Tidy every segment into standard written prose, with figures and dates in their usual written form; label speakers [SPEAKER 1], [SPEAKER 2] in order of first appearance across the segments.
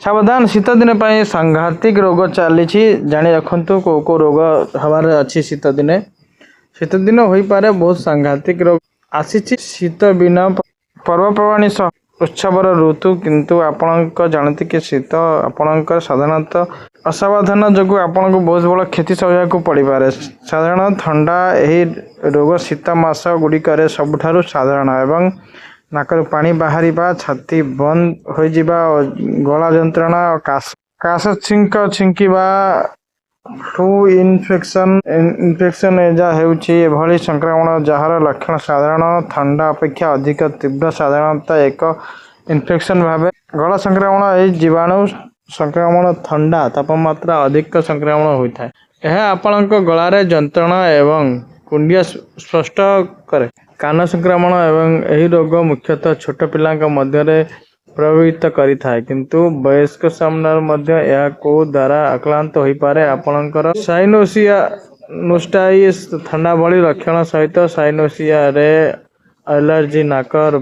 [SPEAKER 1] सावधान शीत दिन पर सांघातिक रोग चली जानी रखु को रोग हबार अच्छी शीत दिन हो पारे बहुत सांघातिक रोग आसी शीत बिना पर्वपर्वाणी उत्सव ऋतु किंतु आपण जानते कि शीत आपण साधारणतः असावधान जो आपन को बहुत बड़ा क्षति सहक पड़ पारे। साधारण ठंडा यही रोग शीत मास गुड़िक सबुठ साधारण एवं नाकर पानी बाहरी छाती बंद हो गला जंत्रणा काश छिंकिबा फ्लू इन्फेक्शन एजा होली संक्रमण जार लक्षण साधारण ठंडा अपेक्षा अधिक तीव्र साधारणतः एक इन्फेक्शन भाव गला संक्रमण जीवाणु संक्रमण ठंडा तापमात्रा अधिक संक्रमण होता है। यह आपण गलार जंत्रणा एवं कुंडिया स्पष्ट करे। कान संक्रमण एवं यही रोग मुख्यतः छोट पिला मध्य प्रभावित करिथाय किंतु वयस्क सामने को द्वारा आक्रांत हो पारे। आपणकर साइनोसिया नोस्टाइटिस ठंडा भली लक्षण सहित साइनोसिया रे एलर्जी नाकर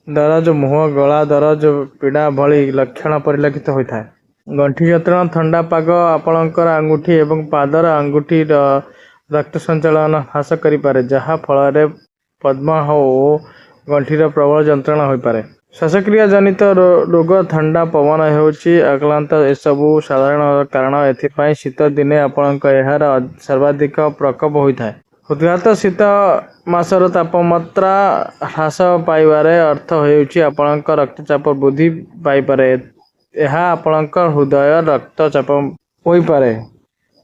[SPEAKER 1] दरज मुह गला दरज पीड़ा भली लक्षण परिलक्षित होता है। गंठी जंत्रणा ठंडा पाग आपणकर आंगुठी एवं पादर आंगुठी रक्त संचालन ह्रास करें जहाँ फल पद्म हो गंठीर प्रबल जंत्रणा हो पारे। श्वासक्रिया जनित रोग ठंडा पवन होची आक्रांत एसबू साधारण कारण एथिपाई शीत दिने आपण यार सर्वाधिक प्रकोप होता है। हृदघात शीत मासर तापमात्रा ह्रास पाइबारे अर्थ होउची रक्तचाप वृद्धि पाइपारे। यह आपण हृदय रक्तचाप हो पारे।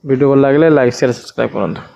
[SPEAKER 1] वीडियो भल लगे लाइक शेयर सब्सक्राइब करूँ।